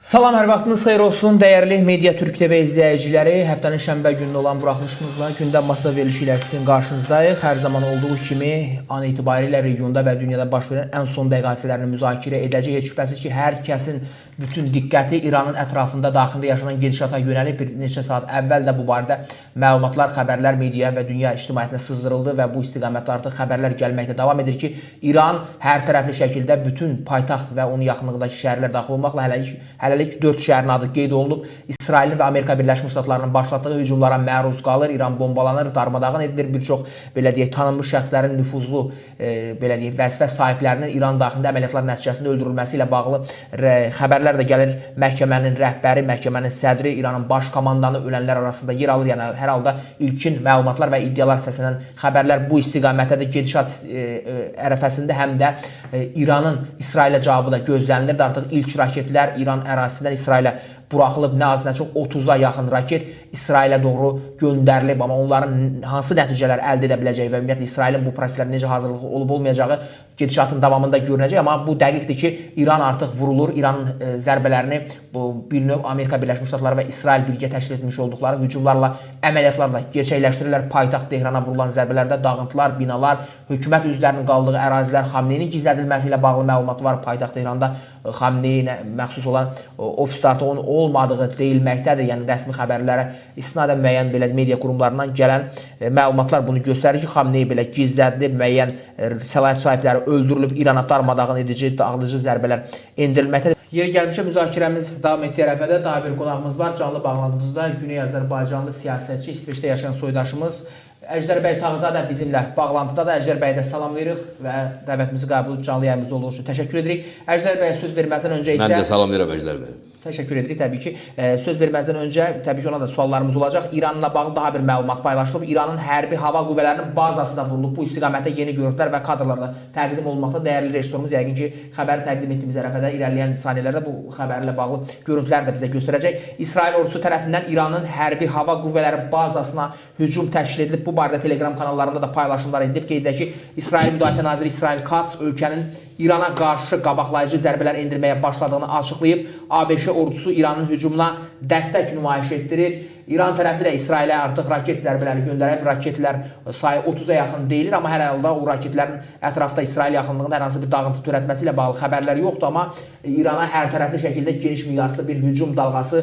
Salam, hər vaxtınız xeyir olsun, dəyərli Media Türk TV izləyiciləri. Həftənin şənbə günü olan buraxılışımızla gündəm masada verilişi ilə sizin qarşınızdayıq. Hər zaman olduğu kimi an itibarilə regionda və dünyada baş verən ən son dəqiqələrini müzakirə edəcək. Heç şübhəsiz ki, hər kəsin bütün diqqəti İranın ətrafında, daxilində yaşanan gedişata yönəlib. Bir neçə saat əvvəl də bu barədə məlumatlar, xəbərlər media və dünya ictimaiyyətinə sızdırıldı və bu istiqamətdə artıq xəbərlər gəlməkdə davam edir ki, İran hər tərəfli şəkildə bütün paytaxt və onun yaxınlığındakı şəhərlər daxil olmaqla hələlik 4 şəhərin adı qeyd olunub. İsrailin və Amerika Birləşmiş Ştatlarının başlatdığı hücumlara məruz qalır. İran bombalanır, darmadağın edilir. Bir çox belə deyək tanınmış şəxslərin nüfuzlu belə deyək vəzifə sahiblərinin İran daxilində əməliyyatlar nəticəsində öldürülməsi ilə bağlı xəbərlər də gəlir. Məhkəmənin rəhbəri, məhkəmənin sədri, İranın baş komandanı ölənlər arasında yer alır. Yəni hər halda ilkin məlumatlar və iddialar səslənən xəbərlər bu istiqamətdə gedişat ərəfəsində həm də İranın İsrailə cavabı da gözlənilir. Artıq ilk raketlər İran ərazisindən İsrailə buraxılıb, nə az nə çox 30-a yaxın raket İsrailə doğru göndərilib, amma onların hansı nəticələr əldə edə biləcəyi və ümumiyyətlə İsrailin bu proseslərə necə hazırlığı olub-olmayacağı gedişatın davamında görünəcək. Amma bu dəqiqdir ki, İran artıq vurulur. İranın zərbələrini bir növ Amerika Birləşmiş Ştatları və İsrail birgə təşkil etmiş olduqları hücumlarla, əməliyyatlarla gerçəkləşdirirlər. Paytaxt Tehrana vurulan zərbələrdə dağıntılar, binalar, hökumət üzvlərinin qaldığı ərazilər, Xamneyinin gizlədilməsi ilə bağlı məlumat var. Paytaxt Tehranda Xamneyinə məxsus olan ofis artıq onun olmadığı deyilməkdədir. Yəni rəsmi xəbərlərə istinadən müəyyən belə media qurumlarından gələn məlumatlar bunu göstərir ki, Xamney belə gizlədilib, müəyyən səlahiyyət sahibləri öldürülüb, İrana darmadağın edici, dağıdıcı zərbələr endirilməkdədir. Yeri gəlmişə müzakirəmiz davam etdiyi ərəfədə daha bir qonağımız var. Canlı bağlantımızda Güney Azərbaycanlı siyasətçi, İsveçdə yaşayan soydaşımız Əjdər bəy Tağızadə bizimlə bağlantıda da. Əjdər bəyə də salamlayırıq və dəvətimizi qəbul edib canlı yayımızda olduğu üçün təşəkkür edirik. Əjdər bəyə söz verməzdən öncə isə... Mən də salamlayıram Əjdər bəy. Təşəkkür edirik təbii ki. Söz verməzdən öncə təbii ki ona da suallarımız olacaq. İranla bağlı daha bir məlumat paylaşılıb. İranın hərbi hava qüvvələrinin bazası da vurulub. Bu istiqamətdə yeni görüntülər və kadrlar da təqdim olunmaqda. Dəyərli rejissorumuz yəqin ki, xəbəri təqdim etdiyimiz ərəfədə irəliləyən saniyələrdə bu xəbərlə bağlı görüntülər də bizə göstərəcək. İsrail ordusu tərəfindən İranın hərbi hava qüvvələri bazasına hücum təşkil edilib. Bu barədə Telegram kanallarında da paylaşımlar edilib. Qeyd edək ki, İsrail Müdafiə Naziri İsrail Katz ölkənin İrana qarşı qabaqlayıcı zərbələr endirməyə başladığını açıqlayıb. ABŞ ordusu İranın hücumuna dəstək nümayiş etdirir. İran tərəfi də İsrailə artıq raket zərbələri göndərib. Raketlər sayı 30-a yaxın deyilir, amma hər halda o raketlərin ətrafda İsrail yaxınlığında hər hansı bir dağıntı törətməsi ilə bağlı xəbərlər yoxdur, amma İrana hər tərəfli şəkildə geniş miqyaslı bir hücum dalğası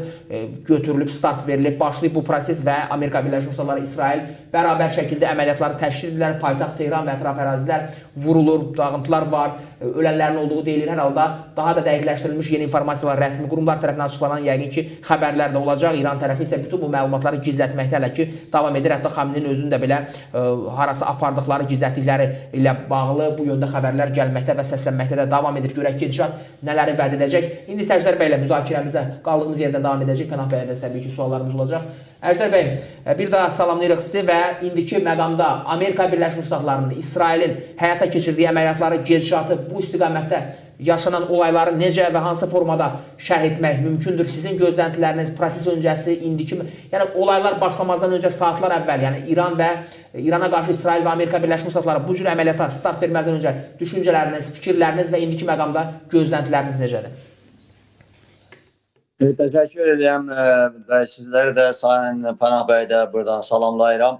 götürülüb, start verilib, başlayıb bu proses və Amerika Birləşmiş Ştatları, İsrail bərabər şəkildə əməliyyatları təşkil edirlər. Paytaxt Tehran və ətraf ərazilər vurulur, dağıntılar var, ölənlərin olduğu deyilir. Hər halda daha da dəqiqləşdirilmiş yeni informasiyalar rəsmi qurumlar tərəfindən açıqlanan yəqin ki, xəbərlər də olacaq. İran tərəfi isə bütün bu məlumatları gizlətməkdə hələ ki davam edir. Hətta Xamneyin özünün də belə harasa apardıqları, gizlətdikləri ilə bağlı bu yöndə xəbərlər gəlməkdə və səslənməkdə də davam edir. Görək gedişat nələri vəd edəcək. İndi Əjdər bəylə müzakirəmizə qaldığımız yerdən davam edəcək. Pənah bəyə də təbii ki suallarımız olacaq. Əjdər bəy, bir daha salamlayırıq sizi və indiki məqamda Amerika Birləşmiş Ştatlarının, İsrailin həyata keçirdiyi əməliyyatları, gedişatı, bu istiqamətdə yaşanan olayları necə və hansı formada şərh etmək mümkündür? Sizin gözləntiləriniz, proses öncəsi, indiki, yəni olaylar başlamazdan öncə saatlar əvvəl, yəni İrana qarşı İsrail və Amerika Birləşmiş Ştatları bu cür əməliyyata start verməzdən öncə düşüncələriniz, fikirləriniz və indiki məqamda gözləntiləriniz necədir? Təşəkkür edirəm və sizləri də Sayın Pənah bəy də buradan salamlayıram.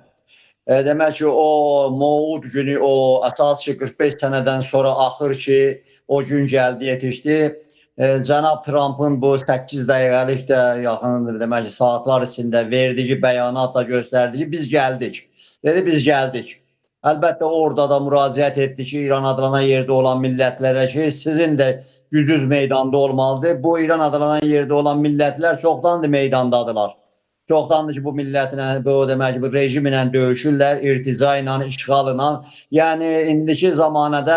Demək ki, o Moğud günü, o əsas ki 45 sənədən sonra axır ki, o gün gəldi, yetişdi. Cənab Trump'ın bu 8 dəqiqəlik də yaxın demək ki, saatlar içində verdiyi bəyanatla göstərdiyi biz gəldik. Dedi, biz gəldik. Əlbəttə orada da müraciət etdi ki, İran adlanan yerdə olan millətlərə ki, sizin də gücünüz meydanda olmalıdır. Bu İran adlanan yerdə olan millətlər çoxdandır meydandadılar. Çoxdandır ki, bu millətlə, bu demək ki, bu rejimlə döyüşürlər, irtica ilə, işğalına. Yəni, indiki zamanədə,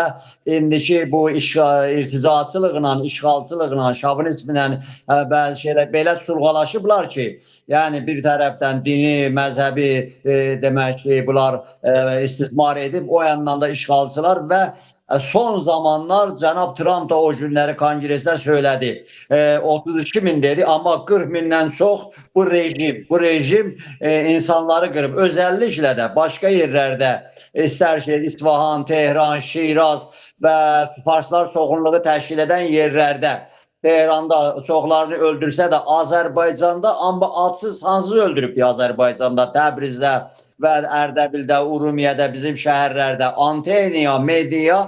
indiki bu irticaçılıqla, işğalçılıqla, şovinizmlə bəzi şeylər belə çulğalaşıblar ki, yəni bir tərəfdən dini, məzhəbi demək ki, bunlar istismar edib, o yandan da işğalçılar və son zamanlar Cənab Trump da o günləri konqresdə söylədi. 32 min dedi, amma 40 mindən çox bu rejim insanları qırıb. Özəlliklə də başqa yerlərdə, istər ki, İsfahan, Tehran, Şiraz və farslar çoxunluğu təşkil edən yerlərdə Tehranda çoxlarını öldürsə də Azərbaycanda amma adsız sansız öldürüb Azərbaycanda, Təbrizdə və Ərdəbildə, Urumiyədə, bizim şəhərlərdə anteniya, mediya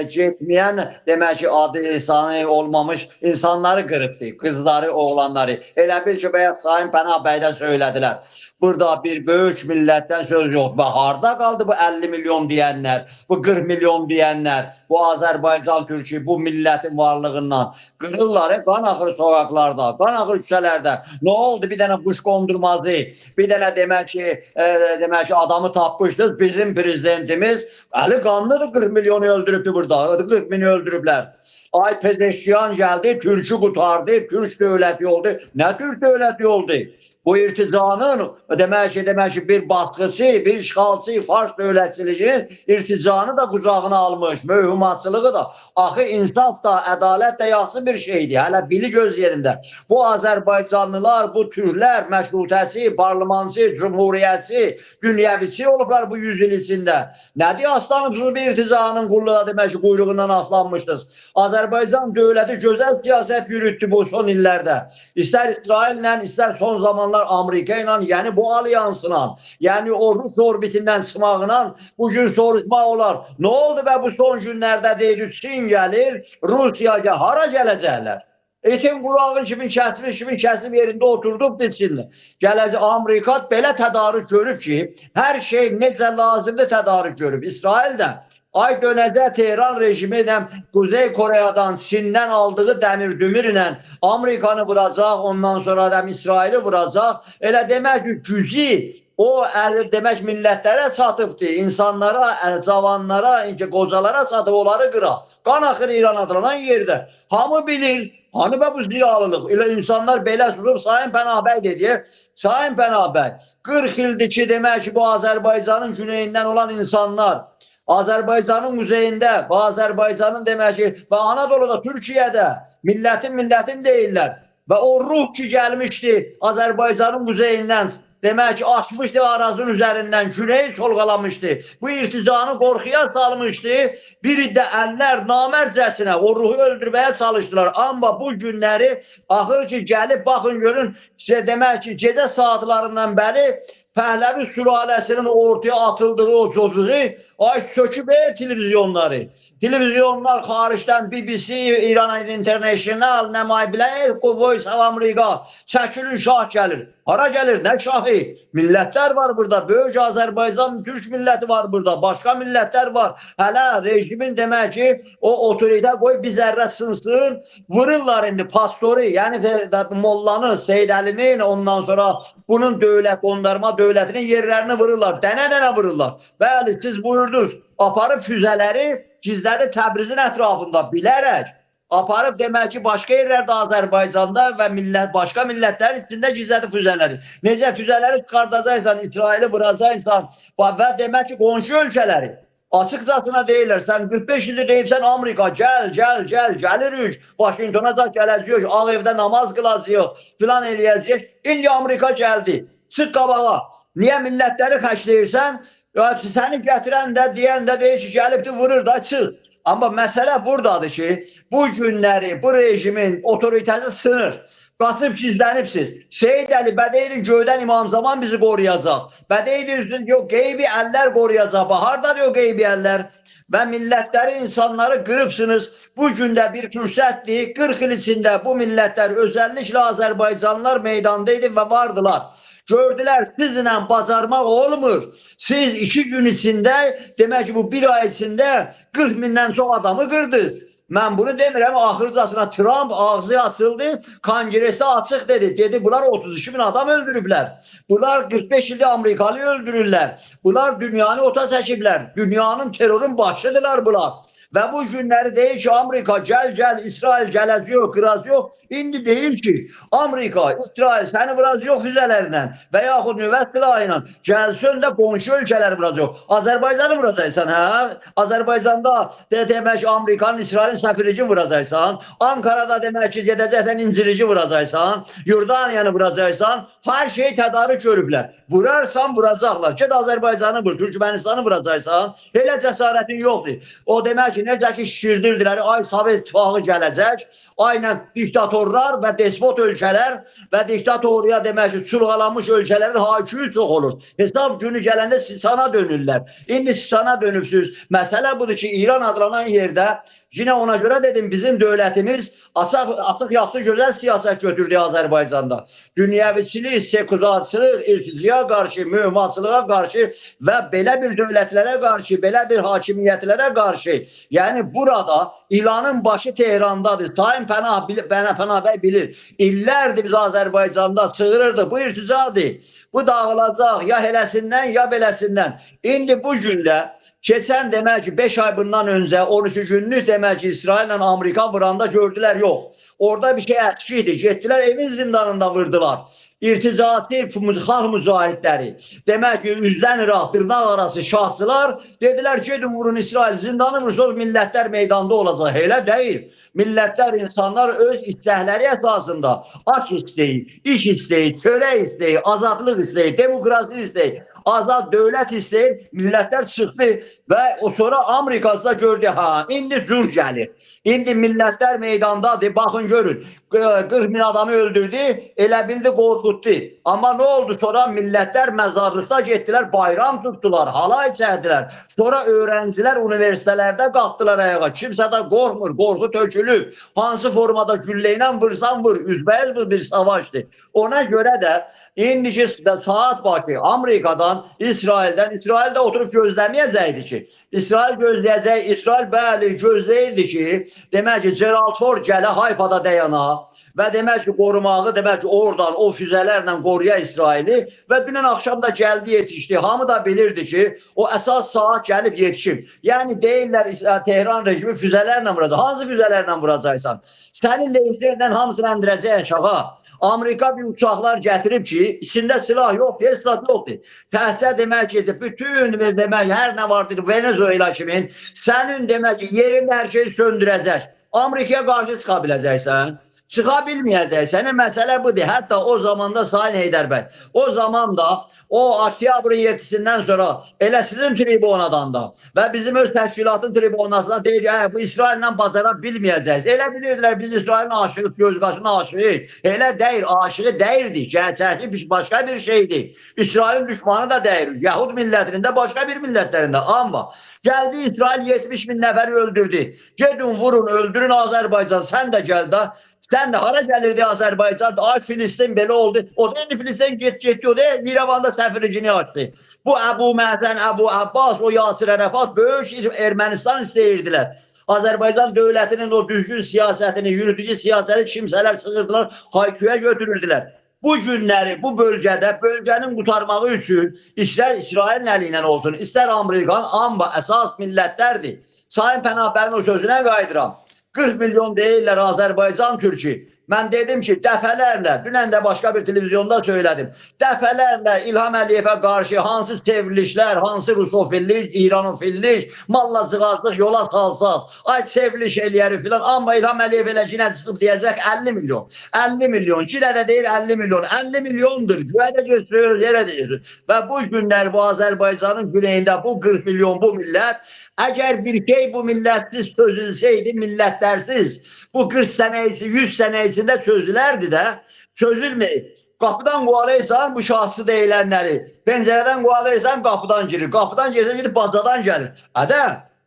getməyən, demək ki, adı sanı olmamış insanları qırıbdır, qızları, oğlanları. Elə bil ki, bəyək Sayın Pənah bəydə söylədilər. Burada bir böyük millətdən söz yox. Və harda qaldı bu 50 milyon deyənlər, bu 40 milyon deyənlər, bu Azərbaycan Türkiyə, bu millətin varlığından qırırlar, qan axır sokaklarda, qan axır küçələrdə. Nə oldu? Bir dənə quş qondurmazı, bir dənə demək ki, adamı tapmışdınız, bizim prezidentimiz əli qanlıdır, 40 milyonu öldürübdür burada, 40 mini öldürüblər. Ay Pezeşkiyan gəldi, Türk'ü qutardı, Türk dövləti oldu. Nə Türk dövləti oldu? Bu irticanın demək ki, bir baskısı, bir işğalçı, Fars dövlətçiliğinin irticanı da qucağına almış, möhümatçılığı da. Axı insaf da, ədalət də yaxşı bir şeydir. Hələ bili göz yerində. Bu Azərbaycanlılar, bu Türklər məşrutəçi, parlamançı, cumhuriyyətçi, dünyəviçi olublar bu 100 il içində. Nədir aslanıbsınız bir irticanın qulluğa demək ki, quyruğundan aslanmışdınız. Azərbaycan dövləti gözəl siyasət yürütdü bu son illərdə. İstər İsraillə, istər son zamanlar Amerika ilə, yəni bu alyansla, yəni o Rus orbitindən çıxmağına bugün soruşmaq olar. Nə oldu və bu son günlərdə deyir, Çin gəlir, Rusiya hara gələcəklər? Etin qulağın kimin kəsib yerində oturdub deçinli. Gələcək Amerika belə tədarük görüb ki, hər şey necə lazımdır tədarük görüb. İsrail də ay dönəcək Tehran rejimi ilə Kuzey Koreyadan, Çindən aldığı dəmir dümür ilə Amerikanı vuracaq, ondan sonra da İsraili vuracaq. Elə demək ki, gücü o demək millətlərə çatıbdır, insanlara, cavanlara, qocalara çatıb onları qıra. Qan axır İran adılanan yerdə. Hamı bilir, hani bu ziyalılıq. Elə insanlar belə susub Sayın Pənah bəy dedi. Sayın Pənah bəy, 40 ildir ki, demək ki, bu Azərbaycanın güneyindən olan insanlar Azərbaycanın muzeyində və Azərbaycanın demək ki, və Anadolu'da, Türkiyədə millətim deyirlər. Və o ruh ki gəlmişdi Azərbaycanın muzeyindən, demək ki, açmışdı arazın üzərindən, küreyi solğalamışdı. Bu irticanı qorxuya salmışdı. Bir də əllər namərcəsinə o ruhu öldürməyə çalışdılar. Amma bu günləri axır ki, gəlib, baxın, görün, demək ki, gecə saatlarından bəri Pəhləvi sülaləsinin ortaya atıldığı o çocuğu ay söküb televizyonları. Televizyonlar xaricdən BBC, İran International, Nəmaybilə, Voice of America, çəkilin şah gəlir. Hara gəlir? Nə şahı? Millətlər var burada. Böyük Azərbaycan, Türk milləti var burada. Başqa millətlər var. Hələ rejimin demək ki, o otorite qoy bir zərrə sınsın. Vururlar indi pastoru, yəni mollanı, Seydəlini, ondan sonra bunun dövlət, qondarma dövlətinin yerlərini vururlar. Dənə-dənə vururlar. Bəli, siz buyurdunuz. Aparıb füzələri gizlədi Təbrizin ətrafında bilərək. Aparıb demək ki, başqa yerlərdə Azərbaycanda və başqa millətlərin içində gizlədi füzələri. Necə füzələri çıxardacaqsan, İsraili vuracaqsan və demək ki, qonşu ölkələri açıqcasına deyirlər, sən 45 ildir deyibsən Amerika, gəlirik, Vaşinqtona da gələcəyik, Ağ evdə namaz qılacaq, filan eləyəcək. İndi Amerika gəldi, çıx qabağa. Niyə millətləri xəşləyirsən? Səni gətirən də, deyən də deyir ki, gəlibdir, vurur da, çıx. Amma məsələ buradadır ki, bu günləri bu rejimin otoritəsi sınır. Qaçıb gizlənibsiz. Seyid Əli, bədəydin göydən İmam Zaman bizi qoruyacaq. Bədəydin yox, qeybi əllər qoruyacaq. Hardadır o qeybi əllər? Və millətləri, insanları qırıbsınız. Bu gündə bir fürsətdir. 40 il içində bu millətlər, özəlliklə Azərbaycanlılar meydandaydı və vardılar. Gördülər, sizinlə bacarmaq olmur. Siz 2 gün içində, demək ki, bu 1 ay içində 40 mindən çox adamı qırdınız. Mən bunu demirəm, axırcasına Trump ağzı açıldı, Kongresi açıq dedi. Dedi, bunlar 32 bin adam öldürüblər. Bunlar 45 ildə Amerikalı öldürürlər. Bunlar dünyanı ota çəkiblər. Dünyanın terörün başıdırlar bunlar. Və bu günləri deyir ki, Amerika gəl, İsrail gələcək, qıracaq. İndi deyir ki, Amerika, İsrail səni vuracaq füzələrlə və yaxud nüvə silahı ilə gəlsin də qonşu ölkələri vuracaq. Azərbaycanı vuracaqsan, hə? Azərbaycanda demək ki, Amerikanın, İsrailin səfirici vuracaqsan. Ankarada demək ki, gedəcəksən incirici vuracaqsan. Yordaniyanı vuracaqsan. Hər şeyi tədarük görüblər. Vurarsan, vuracaqlar. Ged Azərbaycanı vur, Türkmenistanı vuracaqsan. Elə cəsarətin yoxdur. O demək ki, ki, necə ki şişirdirdilər, ay Sovet İttifaqı gələcək, aynen diktatorlar və despot ölkələr və diktatoriya demək ki, çulğalanmış ölkələrin hakimi çox olur. Hesab günü gələndə Sisana dönürlər. İndi Sisana dönübsüz. Məsələ budur ki, İran adlanan yerdə yine ona göre dedim bizim devletimiz açık yaxşı güzel siyaset götürdü Azerbaycan'da. Dünyeviçilik, sekularçılık, irticaya karşı, mühimmatçılığa karşı ve belə bir devletlere karşı, belə bir hakimiyetlere karşı. Yani burada ilanın başı Tehran'dadır. Sayın Pənah Bey bilir. İllərdir biz Azerbaycan'da sığırırdı. Bu irticadır. Bu dağılacaq ya heləsindən ya beləsindən. İndi bu gündə geçen demek ki 5 ay bundan önce 13 günlük demek ki İsrail ile Amerika vuranda gördüler yok. Orada bir şey eskiydi. Gittiler evin zindanında vurdular. İrticati halk mücahitleri. Demek ki üzden Irak, tırnak arası şahsılar dediler gedin vurun İsrail zindanı vursunuz milletler meydanda olacak. Hele değil. Milletler, insanlar öz istəkləri əsasında aş isteği, iş isteği, çörək isteği, azadlıq isteği, demokrasi isteği, azad devlet istəyir, millətlər çıxdı və sonra Amerikası gördü, ha, indi zur gəlir. İndi millətlər meydandadır, baxın görün. 40 bin adamı öldürdü, elə bildi, qorxutdu. Amma nə oldu sonra? Millətlər məzarlıqda getdilər, bayram tutdular, halay çəkdilər. Sonra öğrenciler üniversitelərdə qalxdılar ayağa. Kimsə də qorxmur, qorxu tökülüb. Hansı formada güllə vursan vur, üzbəyiz bir savaşdır. Ona görə də indiki saat bakı Amerikadan, İsrail'de oturup gözlemeyəcəkdi ki, İsrail gözləyəcək, İsrail bəli gözləyirdi ki, demək ki, Gerald Ford gələ Hayfada dayana və demək ki, qorumağı, demək ki, oradan o füzələrlə qoruya İsraili və dünən axşam da gəldi, yetişdi. Hamı da bilirdi ki, o əsas saat gəlib yetişib. Yəni deyirlər, Tehran rejimi füzələrlə vuracaq. Hansı füzələrlə vuracaqsan? Sənin leyserlə hamısını endirəcək aşağı. Amerika bir uçaklar getirip ki içinde silah yok, tesisat yoktur. Təhsə demək ki, bütün demək her ne vardır Venezuela kimin senin demək ki yerinde her şeyi söndürəcək. Amerika'ya karşı çıxa biləcəksən. Çıxa bilməyəcəksən. Məsələ budur. Hətta o zamanda Sayın Heydər bəy, o zaman da o oktyabrın 7'sinden sonra elə sizin tribunadan da ve bizim öz təşkilatın tribunasına deyir ki, bu İsrail'le bacara bilməyəcəyiz. Elə bilirdilər biz İsrail'in aşığı, göz qaşına aşığı. Elə deyir, aşığı deyirdi. Gerçəkli başka bir şeydi. İsrail'in düşmanı da deyir. Yahud millətinin de başka bir milletlerinde. Ama geldi İsrail 70 bin nəfəri öldürdü. Gedin vurun, öldürün Azerbaycan. Sen de gel de. Sen de hara gelirdi Azerbaycan, ay Filistin belə oldu. O da indi Filistin getdi, o da İrəvanda səfirligini açtı. Bu Əbu Mədən, Əbu Abbas, o Yasir Ərəfat böyük Ermənistan istəyirdilər. Azerbaycan devletinin o düzgün siyasetini, yürütücü siyaseti kimseler sığırdılar, hayküye götürürdüler. Bu günleri bu bölgenin kurtarması için ister İsrail'in eliyle olsun, ister Amerikan, ama esas milletlerdir. Sayın Pənah bəyin o sözüne qayıdıram. 40 milyon değiller Azerbaycan Türk'ü. Ben dedim ki dəfələrlə, dünən də başka bir televizyonda söyledim. Dəfələrlə İlham Əliyevə karşı hansı sevrilişler, hansı rusofillik, İranofillik, mallacığazlıq, yola salsaz, ay sevriliş eləyəri filan. Amma İlham Əliyev elə yine çıxıb deyəcək 50 milyon. 50 milyon. Çilə də deyir 50 milyon. 50 milyondur. Güya da gösteriyoruz, yerə deyirsiniz. Ve bu günler bu Azerbaycan'ın güneyinde bu 40 milyon bu millet, eğer bir şey bu milletsiz çözülseydi, milletlersiz, bu 40 senesi, 100 senesinde çözülerdi de, çözülmeyip. Kapıdan kovalayırsan bu şahsı deyilenleri, pencereden kovalayırsan kapıdan girir, kapıdan girse gidip bacadan gelir. Hadi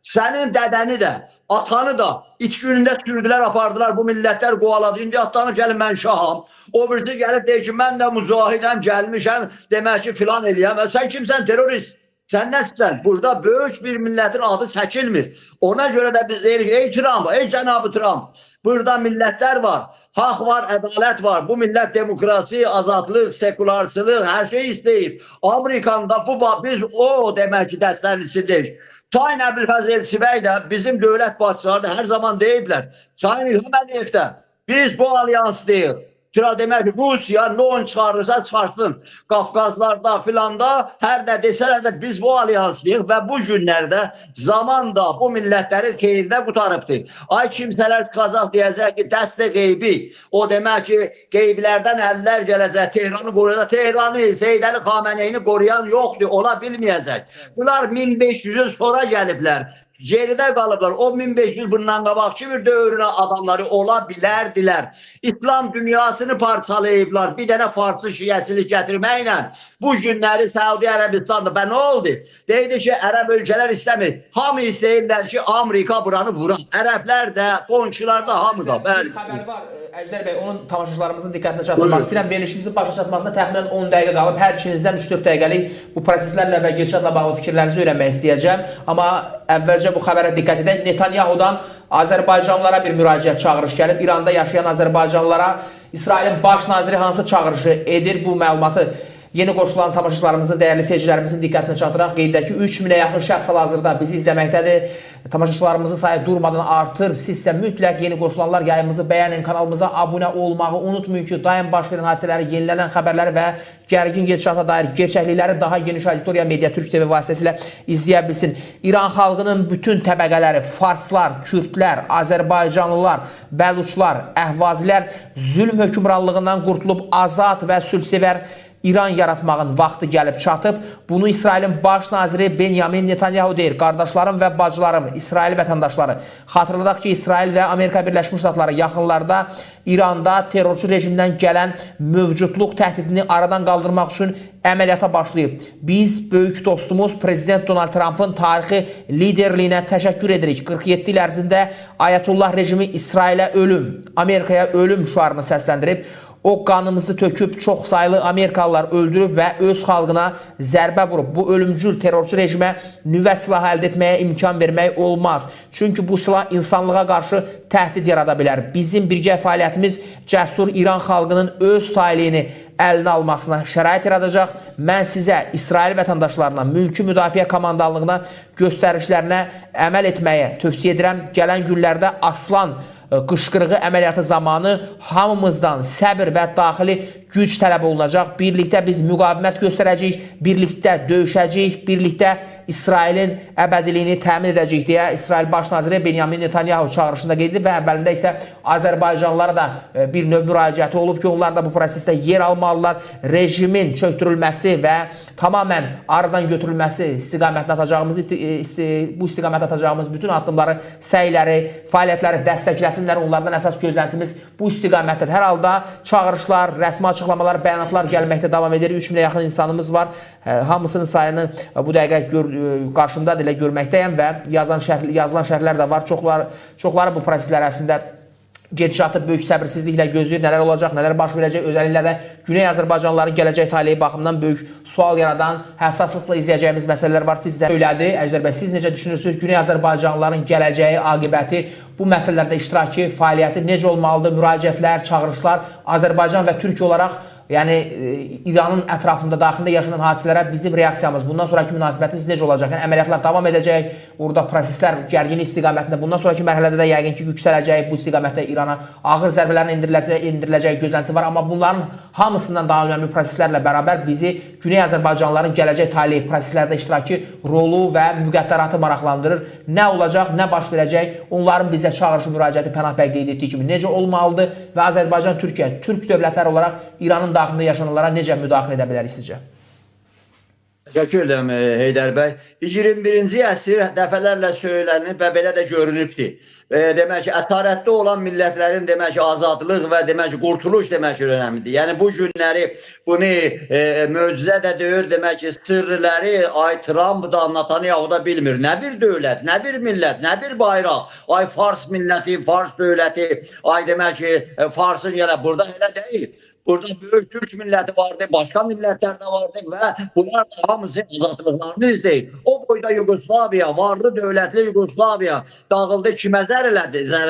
senin dedeni de, atanı da iç gününde sürdüler, apardılar, bu milletler kovaladı. İndi atanı gelin ben şaham. O birisi gelip deyir ki ben de mücahidem, gelmişem, demək ki filan eləyəm. Sen kimsen? Terörist. Sen nesin? Burada böyük bir milletin adı çəkilmir. Ona göre de biz deyirik, ey Trump, ey Cenab-ı Trump. Burada milletler var, hak var, adalet var. Bu millet demokrasi, azadlık, sekularçılık, her şey isteyir. Amerika'da biz o demek ki dəstənin içindeyiz. Sayın Əbülfəz Elçi bəy də bizim devlet başçıları da her zaman deyiblər. Sayın İlham Əliyev də biz bu alyansı deyil. Demək ki, Rusiya non çıxarırsa çıxarsın. Qafqazlarda filanda hər də desələr də biz bu alyanslıyıq və bu günlərdə zaman da bu millətlərin xeyrinə qutarıbdır. Ay kimsələr çıxacaq deyəcək ki, dəstə qeybi. O demək ki, qeyblərdən əllər gələcək, Tehranı qoruyacaq. Tehranı, Seyyid Əli Xameneyini qoruyan yoxdur, ola bilməyəcək. Bunlar 1500 sonra gəliblər. geridə qalıblar. O 1500 bundan qabaqçı bir dövrünə adamları ola bilərdilər. İslam dünyasını parçalayıblar. Bir dənə farsı şiəsilik gətirməklə bu günləri Səudi Ərəbistan'da və nə oldu? Deydi ki, Ərəb ölkələr istəmir. Hamı istəyirlər ki, Amerika buranı vurar. Ərəblər də, qonşular da, hamı da. Bir xəbər var. Əjdər bəy, onun tamaşaçılarımızın diqqətinə çatdırmaq istəyirəm. Verilişimizin başa çatmasına təxminən 10 dəqiqə qalıb. Hər ikinizdən 3-4 dəqiqəlik bu proseslərlə və gedişatla bağlı fikirlərinizi öyrənmək istəyəcəm. Amma əvvəlcə bu xəbərə diqqət edək. Netanyahudan Azərbaycanlılara bir müraciət çağırış gəlib. İranda yaşayan Azərbaycanlılara İsrailin baş naziri hansı çağırışı edir? Bu məlumatı yeni qoşulan tamaşaçılarımızın, dəyərli seyircilərimizin diqqətinə çatdıraq. Qeyd edək ki, 3000-ə yaxın şəxs hal-hazırda bizi izləməkdədir. Tamaşaçılarımızın sayı durmadan artır. Siz isə mütləq yeni qoşulanlar yayımızı bəyənin, kanalımıza abunə olmağı unutmayın ki, daim baş verən hadisələri, yenilənən xəbərləri və gərgin gedişata dair gerçəklikləri daha geniş auditoriya Media Türk TV vasitəsilə izləyə bilsin. İran xalqının bütün təbəqələri, farslar, kürdlər, Azərbaycanlılar, bəluçlar, əhvazilər zülm hökmranlığından qurtulub azad və sülhsevər İran yaratmağın vaxtı gəlib çatıb. Bunu İsrailin baş naziri Benyamin Netanyahu deyir. Qardaşlarım və bacılarım, İsrail vətəndaşları. Xatırladaq ki, İsrail və Amerika Birləşmiş Ştatları yaxınlarda İranda terrorçu rejimdən gələn mövcudluq təhdidini aradan qaldırmaq üçün əməliyyata başlayıb. Biz böyük dostumuz Prezident Donald Trump'ın tarixi liderliyinə təşəkkür edirik. 47 il ərzində Ayətullah rejimi İsrailə ölüm, Amerikaya ölüm şüarını səsləndirib. O qanımızı töküb çox saylı Amerikalılar öldürüb və öz xalqına zərbə vurub. Bu ölümcül terrorçu rejimə nüvə silahı əldə etməyə imkan vermək olmaz. Çünki bu silah insanlığa qarşı təhdid yarada bilər. Bizim birgə fəaliyyətimiz cəsur İran xalqının öz saylığını əlinə almasına şərait yaradacaq. Mən sizə, İsrail vətəndaşlarına, mülki müdafiə komandanlığına göstərişlərinə əməl etməyə tövsiyə edirəm. Gələn günlərdə Aslan qışqırığı əməliyyatı zamanı hamımızdan səbir və daxili güc tələb olunacaq. Birlikdə biz müqavimət göstərəcəyik, birlikdə döyüşəcəyik, birlikdə İsrailin əbədiliyini təmin edəcəyik deyə İsrail baş naziri Benyamin Netanyahu çağırışında qeyd edib və əvvəlində isə Azərbaycanlılara da bir növ müraciəti olub ki, onlar da bu prosesdə yer almalılar. Rejimin çöktürülməsi və tamamən aradan götürülməsi istiqamətində atacağımız, bu istiqamətdə atacağımız bütün addımları, səyləri, fəaliyyətləri dəstəkləsinlər. Onlardan əsas gözləntimiz bu istiqamətdə. Hər halda çağırışlar, rəsmi açıqlamalar, bəyanatlar gəlməkdə davam edir. 3000-ə yaxın insanımız var. Hamısının sayını bu dəqiqə qarşımdadır, elə görməkdəyəm və yazılan şərhlər də var. Çoxları bu proseslər əslində gedişatı böyük səbirsizliklə gözləyir. Nələr olacaq, nələr baş verəcək, özəlliklə də Güney Azərbaycanlıların gələcək taleyi baxımından böyük sual yaradan, həssaslıqla izləyəcəyimiz məsələlər var. Siz söylədi, Əjdər bəy, siz necə düşünürsünüz? Güney Azərbaycanlıların gələcəyi, aqibəti, bu məsələlərdə iştirakı, fəaliyyəti necə olmalıdır? Müraciətlər, çağırışlar Azərbaycan və Türkiyə olaraq, yəni İranın ətrafında, daxilində yaşanan hadisələrə bizim reaksiyamız, bundan sonraki münasibətimiz necə olacaq? Yəni əməliyyatlar davam edəcək, orada proseslər gərginlik istiqamətində, bundan sonraki mərhələdə də yəqin ki, yüksələcək, bu istiqamətdə İrana ağır zərbələrin endiriləcəyi gözləntisi var. Amma bunların hamısından daha önəmli proseslərlə bərabər bizi Güney Azərbaycanlıların gələcək taleyi proseslərdə iştirakı, rolu və müqəddəratı maraqlandırır. Nə olacaq, nə baş verəcək? Onların bizə çağırışı, müraciəti Pənah bəy qeyd etdiyi kimi necə olmalıdır və Azərbaycan, Türkiyə, Türk dövlətləri olaraq İranın daxilində yaşananlara necə müdaxilə edə bilərik sizcə? Təşəkkür edirəm Heydər bəy. 21-ci əsr dəfələrlə söylənib və belə də görünübdür. Demək ki, əsarətdə olan millətlərin demək ki, azadlıq və demək ki, qurtuluş demək ki, önəmlidir. Yəni bu günləri bunu möcüzə də deyir, demək ki, sırrları ay Trump da Netanyahu da bilmir. Nə bir dövlət, nə bir millət, nə bir bayraq. Ay Fars milləti, Fars dövləti, ay demək ki, Farsın yenə burada elə deyil. Burada böyük Türk milləti vardı, başqa millətlər də vardı və bunlar da hamısı azadlıqlarını izləyir. O boyda Yugoslaviya, varlı dövlətli Yugoslaviya dağıldı, kimə zərər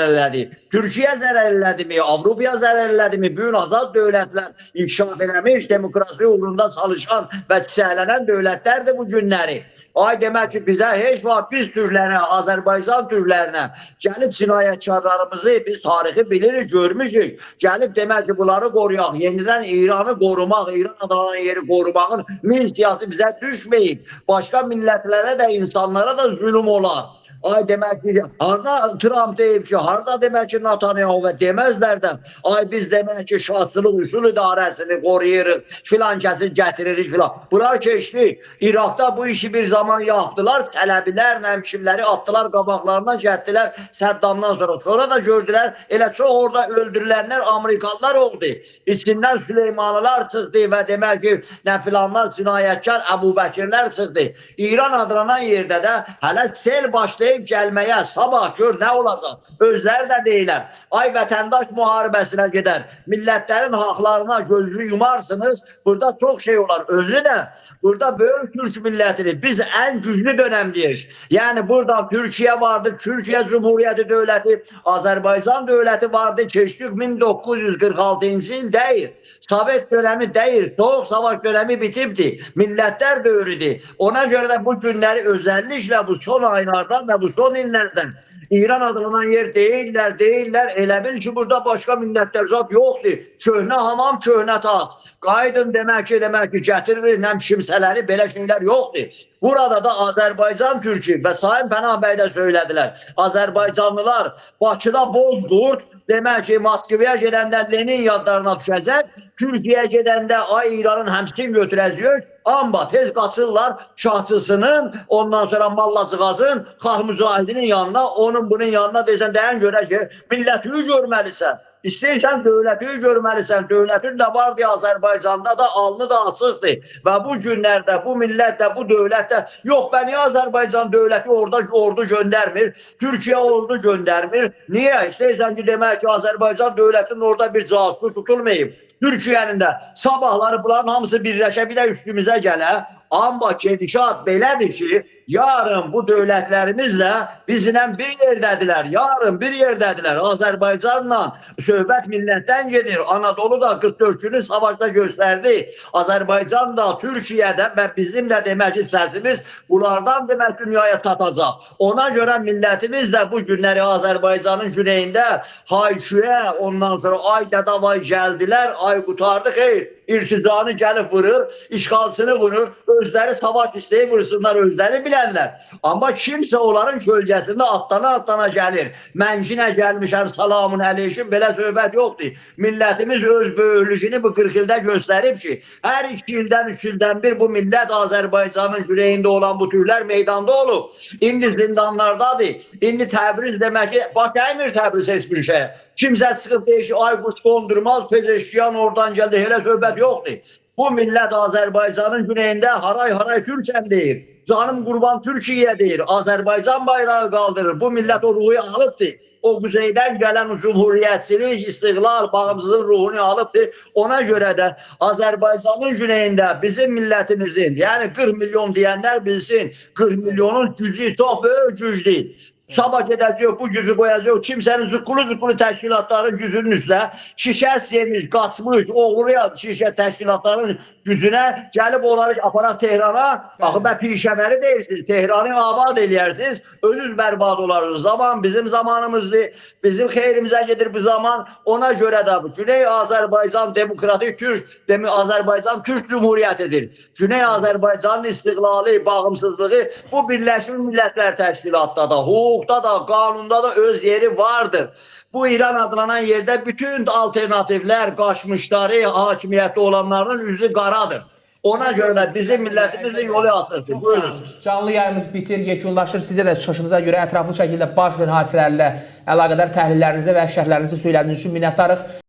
elədi? Türkiyə zərər elədimi? Avropaya zərər elədimi? Böyük azad dövlətlər inkişaf eləmiş, demokrasi uğrunda çalışan və çiçəklənən dövlətlərdir bu günləri. Ay demək ki, bizə heç var, biz türklərinə, Azərbaycan türklərinə gəlib cinayətkarlarımızı biz tarixi bilirik, görmüşük. Gəlib demək ki, bunları qoruyaq, yenidən İranı qorumaq, İran adlanan yeri qorumağın missiyası bizə düşməyib. Başqa millətlərə də, insanlara da zülüm olar. Ay demək ki, harda Trump deyib ki, harda demək ki, Netanyahu və deməzlər də, ay biz demək ki, şahsılıq üsul idarəsini qoruyuruq, filan kəsin gətiririk filan. Bunlar keçdi. İraqda bu işi bir zaman yaptılar, tələbilər, nəmkimləri atdılar, qabaqlarına gətdilər Səddamdan sonra. Sonra da gördülər, elə çox orada öldürülənlər Amerikalılar oldu. İçindən Süleymanlılar çıxdı və demək ki, nə filanlar, cinayətkar Əbu Bəkirlər çıxdı. İran adlanan yerdə də hələ sel başlayıb gəlməyə, sabah gör nə olacaq. Özləri də deyirlər, ay vətəndaş müharibəsinə gedər, millətlərin haqlarına gözünü yumarsınız, burada çox şey olar. Özü də burada böyük Türk millətini biz ən güclü dönəmliyik. Yəni burada Türkiye vardı, Türkiye Cumhuriyeti dövləti, Azərbaycan dövləti vardı, keçdik 1946-cı il deyir. Sovet dönemi deyir, Soğuk Savaş dönemi bitibdi, millətlər dövrüdür. Ona görə də bu günləri özəlliklə bu son aylardan və bu son illərdən İran adlanan yer deyirlər, elə bil ki, burada başqa millətlər zat yoxdur. Köhnə hamam, köhnə tas. Qaydın demək ki, gətirir nəm kimsələri, belə şeylər yoxdur. Burada da Azərbaycan Türkü və Sayın Pənah bəy də söylədilər. Azərbaycanlılar Bakıda Bozqurd, demək ki, Moskvaya gedəndə Lenin yadlarına düşəcək, Türkiye'ye gedəndə ay İranın həmsin götürəcək, amma tez qaçırlar şahçısının, ondan sonra Mallacıqazın, Xalq Mücahidinin yanına, onun bunun yanına desən, deyən görə ki, millətini görməlisən. İstəyirsən dövləti görməlisən, dövlətin də var deyə Azərbaycanda da alnı da açıqdır. Və bu günlərdə bu millət də, bu dövlət də, yox, bəni Azərbaycan dövləti orada ordu göndərmir, Türkiye ordu göndərmir. Niyə? İstəyirsən ki, demək ki, Azərbaycan dövlətinin orada bir casusu tutulmayıb. Türkiye'nin də sabahları bunların hamısı birləşə bir də üstümüzə gələ. Amma gedişat belədir ki, yarın bu dövlətlərimizlə bizlə bir yerdədirlər. Yarın bir yerdədirlər. Azərbaycanla söhbət millətdən gedir. Anadolu da 44 günü savaşda göstərdi. Azərbaycan da, Türkiye'də və bizim də demək ki, səsimiz bunlardan demək dünyaya satacaq. Ona görə millətimiz də bu günləri Azərbaycanın güneyində Hayküyə, ondan sonra ay dədavay gəldilər, ay qutardı xeyr. İrticanı gəlib vurur, işğalçını vurur, özləri savaş istəyib vursunlar, özləri bilənlər. Amma kimsə onların kölgəsində atlana gəlir. Məncinə gəlmişəm, salamun əleykum, belə söhbət yoxdur. Millətimiz öz böyüklüyünü bu 40 ildə göstərib ki, hər 2 ildən, 3 ildən bir bu millət Azərbaycanın güneyində olan bu türlər meydanda olub. İndi zindanlardadır. İndi Təbriz demək ki, bax əymir Təbriz heç bir şey. Kimsə çıxıb deyir ki, ay quş dondurmaz, Pezeşkiyan oradan gəldi, elə söhbət yoxdur. Bu millət Azərbaycanın güneyində haray Türkəm deyir. Canım qurban Türkiye deyir. Azərbaycan bayrağı qaldırır. Bu millət o ruhu alıbdır. O kuzeydən gələn o cumhuriyyətçilik, istiqlal, bağımsızlıq ruhunu alıbdır. Ona görə də Azərbaycanın güneyində bizim millətimizin, yəni 40 milyon deyənlər bilsin, 40 milyonun gücü çox böyük gücdür. Sabah gedəcək, bu gücü qoyacaq, kimsənin zıqqulu təşkilatların gücünün üstə şişə yemiş, qaçmış, oğruya şişə təşkilatların gücünə gəlib onları aparaq Tehrana, baxın bə pişəvəri deyirsiniz, Tehranı abad eləyərsiniz, özünüz bərbad olarsınız. Zaman bizim zamanımızdır, bizim xeyrimizə gedir bu zaman. Ona görə də bu Güney Azərbaycan Demokratik Türk, Azərbaycan Türk Cumhuriyyətidir. Güney Azərbaycanın istiqlali, bağımsızlığı bu Birləşmiş Millətlər Təşkilatda da, hüquqda da, qanunda da öz yeri vardır. Bu İran adlanan yerdə bütün alternativlər, qaçmışları, hakimiyyətli olanların üzü qaradır. Ona görə də bizim millətimizin yolu açıqdır. Buyurunuz. Canlı yayımız bitir, yekunlaşır. Sizə də çıxışınıza görə ətraflı şəkildə baş verən hadisələrlə əlaqədar təhlillərinizi və şərhlərinizi söylədiyiniz üçün minnətdarıq.